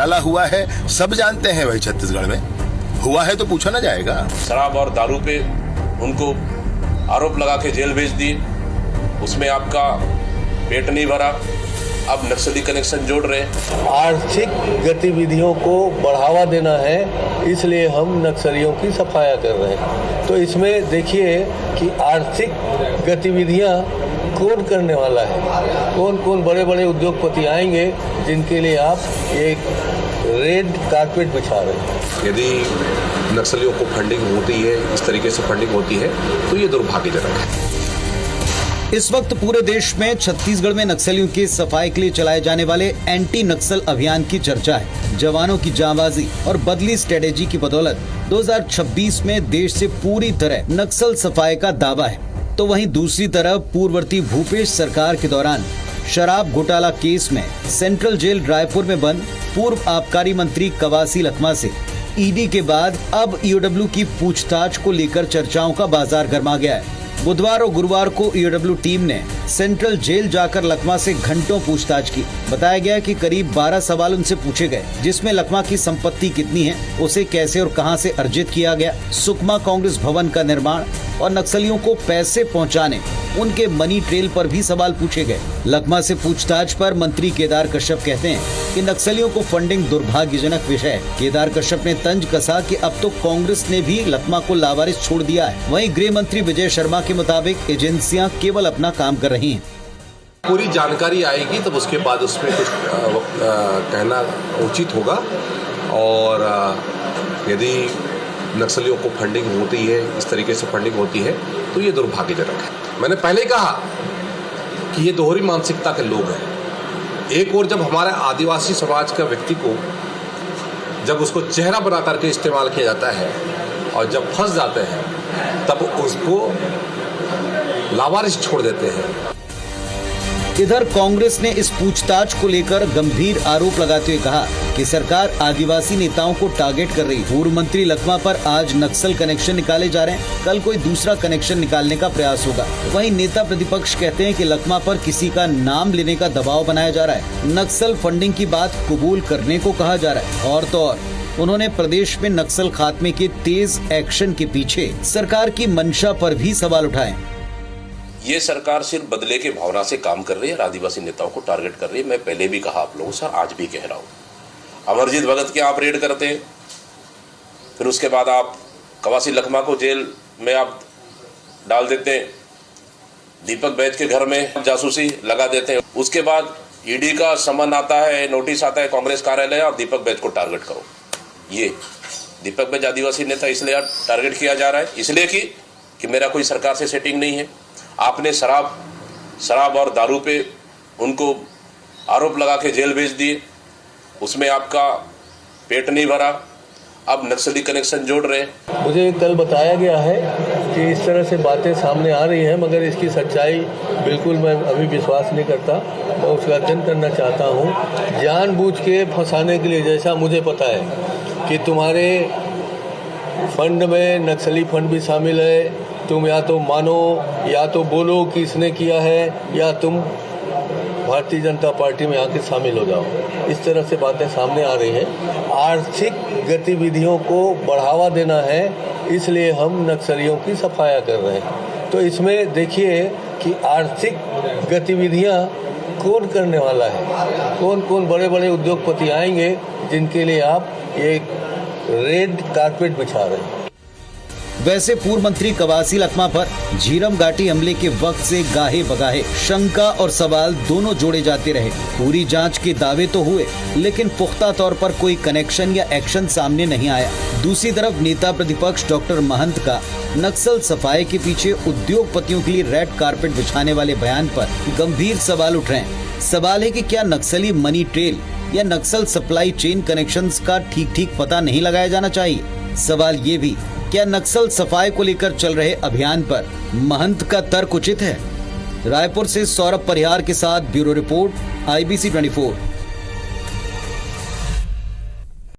घोटाला हुआ है सब जानते हैं, भाई छत्तीसगढ़ में हुआ है तो पूछा ना जाएगा। शराब और दारू पे उनको आरोप लगा के जेल भेज दिए, उसमें आपका पेट नहीं भरा, अब नक्सली कनेक्शन जोड़ रहे हैं। आर्थिक गतिविधियों को बढ़ावा देना है, इसलिए हम नक्सलियों की सफाया कर रहे हैं। तो इसमें देखिए कि आर्थिक गतिविधियां कौन करने वाला है, कौन कौन बड़े बड़े उद्योगपति आएंगे जिनके लिए आप एक रेड कारपेट बिछा रहे हैं। यदि नक्सलियों को फंडिंग होती है, इस तरीके से फंडिंग होती है, तो ये दुर्भाग्यजनक है। इस वक्त पूरे देश में छत्तीसगढ़ में नक्सलियों की सफाई के लिए चलाए जाने वाले एंटी नक्सल अभियान की चर्चा है। जवानों की जांबाजी और बदली स्ट्रेटेजी की बदौलत 2026 में देश से पूरी तरह नक्सल सफाई का दावा है। तो वहीं दूसरी तरफ पूर्ववर्ती भूपेश सरकार के दौरान शराब घोटाला केस में सेंट्रल जेल रायपुर में बंद पूर्व आबकारी मंत्री कवासी लखमा से ईडी के बाद अब ईओडब्ल्यू की पूछताछ को लेकर चर्चाओं का बाजार गर्मा गया है। बुधवार और गुरुवार को ईओडब्ल्यू टीम ने सेंट्रल जेल जाकर लखमा से घंटों पूछताछ की। बताया गया कि करीब 12 सवाल उनसे पूछे गए, जिसमें लखमा की संपत्ति कितनी है, उसे कैसे और कहां से अर्जित किया गया, सुकमा कांग्रेस भवन का निर्माण और नक्सलियों को पैसे पहुंचाने उनके मनी ट्रेल पर भी सवाल पूछे गए। लखमा से पूछताछ पर मंत्री केदार कश्यप कहते हैं कि नक्सलियों को फंडिंग दुर्भाग्यजनक विषय है। केदार कश्यप ने तंज कसा कि अब तो कांग्रेस ने भी लखमा को लावारिस छोड़ दिया है। वहीं गृह मंत्री विजय शर्मा के मुताबिक एजेंसियां केवल अपना काम कर रही हैं। पूरी जानकारी आएगी तब उसके बाद उसमें कुछ कहना उचित होगा। और यदि नक्सलियों को फंडिंग होती है, इस तरीके से फंडिंग होती है, तो ये दुर्भाग्यजनक है। मैंने पहले कहा कि ये दोहरी मानसिकता के लोग हैं। एक और जब हमारे आदिवासी समाज का व्यक्ति को जब उसको चेहरा बना करके इस्तेमाल किया जाता है और जब फंस जाते हैं तब उसको लावारिस छोड़ देते हैं। इधर कांग्रेस ने इस पूछताछ को लेकर गंभीर आरोप लगाते हुए कहा कि सरकार आदिवासी नेताओं को टारगेट कर रही। पूर्व मंत्री लखमा पर आज नक्सल कनेक्शन निकाले जा रहे हैं, कल कोई दूसरा कनेक्शन निकालने का प्रयास होगा। वहीं नेता प्रतिपक्ष कहते हैं कि लखमा पर किसी का नाम लेने का दबाव बनाया जा रहा है, नक्सल फंडिंग की बात कबूल करने को कहा जा रहा है। और तो और उन्होंने प्रदेश में नक्सल खात्मे के तेज एक्शन के पीछे सरकार की मंशा पर भी सवाल उठाए। ये सरकार सिर्फ बदले के भावना से काम कर रही है, आदिवासी नेताओं को टारगेट कर रही है। मैं पहले भी कहा आप लोगों से, आज भी कह रहा हूँ। अमरजीत भगत के आप रेड करते हैं, फिर उसके बाद आप कवासी लखमा को जेल में आप डाल देते हैं, दीपक बैज के घर में जासूसी लगा देते हैं। उसके बाद ईडी का समन आता है, नोटिस आता है कांग्रेस कार्यालय और दीपक बैज को टारगेट करो। ये दीपक बैज आदिवासी नेता इसलिए टारगेट किया जा रहा है, इसलिए कि मेरा कोई सरकार से सेटिंग नहीं है। आपने शराब और दारू पे उनको आरोप लगा के जेल भेज दिए, उसमें आपका पेट नहीं भरा, अब नक्सली कनेक्शन जोड़ रहे हैं। मुझे कल बताया गया है कि इस तरह से बातें सामने आ रही हैं, मगर इसकी सच्चाई बिल्कुल मैं अभी विश्वास नहीं करता। मैं उसका अध्ययन करना चाहता हूँ। जानबूझ के फंसाने के लिए, जैसा मुझे पता है कि तुम्हारे फंड में नक्सली फंड भी शामिल है, तुम या तो मानो या तो बोलो कि इसने किया है, या तुम भारतीय जनता पार्टी में आके शामिल हो जाओ। इस तरह से बातें सामने आ रही हैं। आर्थिक गतिविधियों को बढ़ावा देना है, इसलिए हम नक्सलियों की सफाया कर रहे हैं। तो इसमें देखिए कि आर्थिक गतिविधियां कौन करने वाला है, कौन कौन बड़े बड़े उद्योगपति आएंगे जिनके लिए आप एक रेड कारपेट बिछा रहे हैं। वैसे पूर्व मंत्री कवासी लखमा पर झीरम घाटी हमले के वक्त से गाहे बगाहे शंका और सवाल दोनों जोड़े जाते रहे। पूरी जांच के दावे तो हुए, लेकिन पुख्ता तौर पर कोई कनेक्शन या एक्शन सामने नहीं आया। दूसरी तरफ नेता प्रतिपक्ष डॉक्टर महंत का नक्सल सफाई के पीछे उद्योगपतियों के लिए रेड कारपेट बिछाने वाले बयान पर गंभीर सवाल उठ रहे हैं। सवाल है कि क्या नक्सली मनी ट्रेल या नक्सल सप्लाई चेन कनेक्शंस का ठीक पता नहीं लगाया जाना चाहिए। सवाल ये भी, क्या नक्सल सफाई को लेकर चल रहे अभियान पर महंत का तर्क उचित है? रायपुर से सौरभ परिहार के साथ ब्यूरो रिपोर्ट, IBC 24।